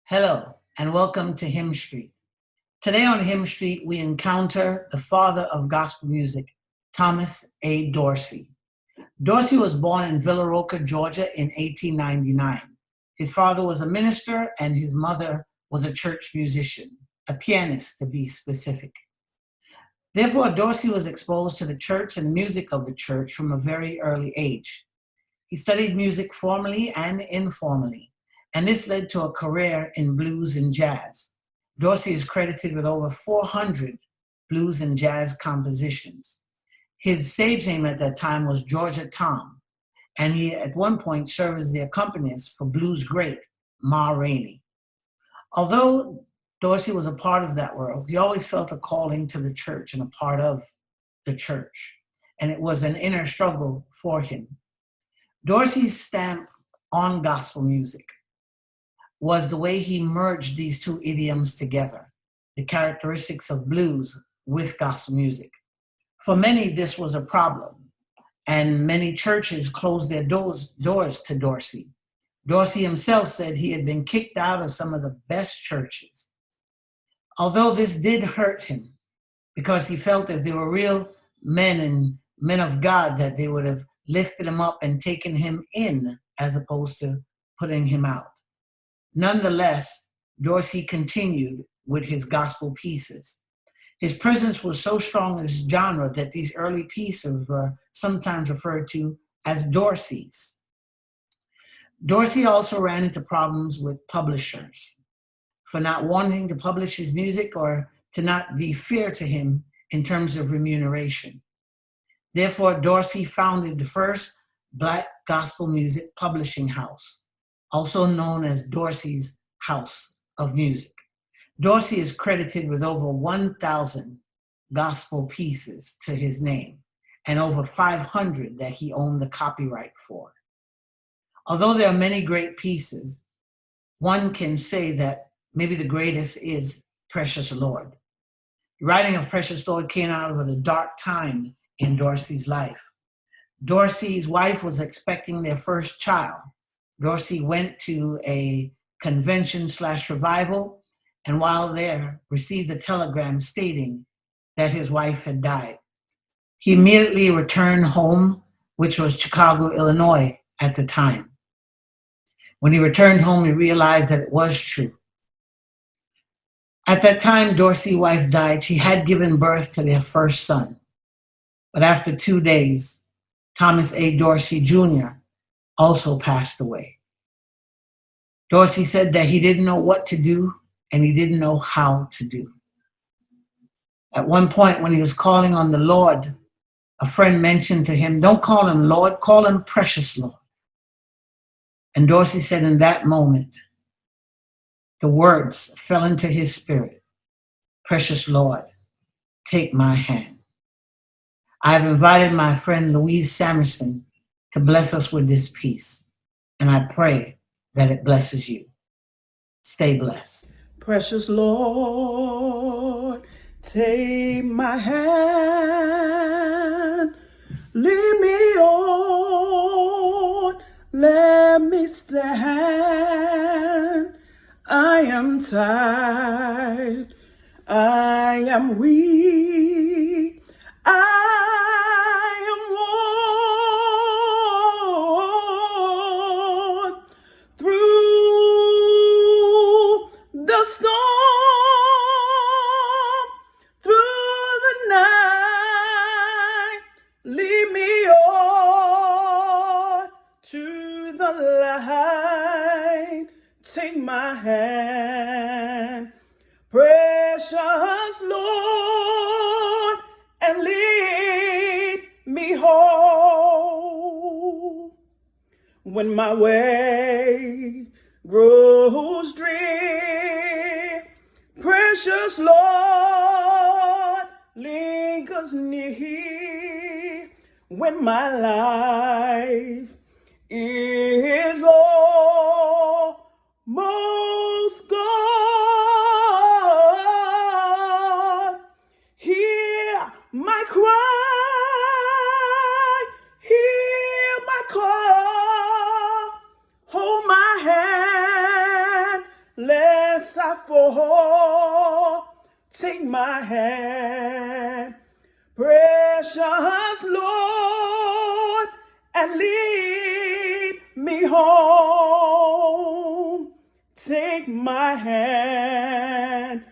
Hello, and welcome to Hymn Street. Today on Hymn Street, we encounter the father of gospel music, Thomas A. Dorsey. Dorsey was born in Villa Roca, Georgia in 1899. His father was a minister, and his mother was a church musician, a pianist to be specific. Therefore, Dorsey was exposed to the church and music of the church from a very early age. He studied music formally and informally, and this led to a career in blues and jazz. Dorsey is credited with over 400 blues and jazz compositions. His stage name at that time was Georgia Tom, and he at one point served as the accompanist for blues great Ma Rainey. Although Dorsey was a part of that world, he always felt a calling to the church and a part of the church, and it was an inner struggle for him. Dorsey's stamp on gospel music was the way he merged these two idioms together, the characteristics of blues with gospel music. For many, this was a problem, and many churches closed their doors to Dorsey. Dorsey himself said he had been kicked out of some of the best churches. Although this did hurt him, because he felt if they were real men and men of God, that they would have lifted him up and taken him in as opposed to putting him out. Nonetheless, Dorsey continued with his gospel pieces. His presence was so strong in his genre that these early pieces were sometimes referred to as Dorseys. Dorsey also ran into problems with publishers for not wanting to publish his music or to not be fair to him in terms of remuneration. Therefore, Dorsey founded the first Black gospel music publishing house, also known as Dorsey's House of Music. Dorsey is credited with over 1,000 gospel pieces to his name and over 500 that he owned the copyright for. Although there are many great pieces, one can say that maybe the greatest is Precious Lord. The writing of Precious Lord came out of a dark time in Dorsey's life. Dorsey's wife was expecting their first child. Dorsey went to a convention/revival, and while there, received a telegram stating that his wife had died. He immediately returned home, which was Chicago, Illinois at the time. When he returned home, he realized that it was true. At that time, Dorsey's wife died. She had given birth to their first son. But after 2 days, Thomas A. Dorsey Jr. also passed away. Dorsey said that he didn't know what to do and he didn't know how to do. At one point, when he was calling on the Lord, a friend mentioned to him, "Don't call him Lord, call him Precious Lord." And Dorsey said in that moment, the words fell into his spirit, "Precious Lord, take my hand." I've invited my friend Louise Samerson to bless us with this piece, and I pray that it blesses you. Stay blessed. Precious Lord, take my hand, lead me on, let me stand. I am tired, I am weak, I am worn through the storm, through the night. Lead me on to the light. Take my hand, precious Lord, and lead me home. When my way grows drear, precious Lord lingers near. When my life is almost gone, hear my cry, hear my call, hold my hand, let take my hand, precious Lord, and lead me home. Take my hand,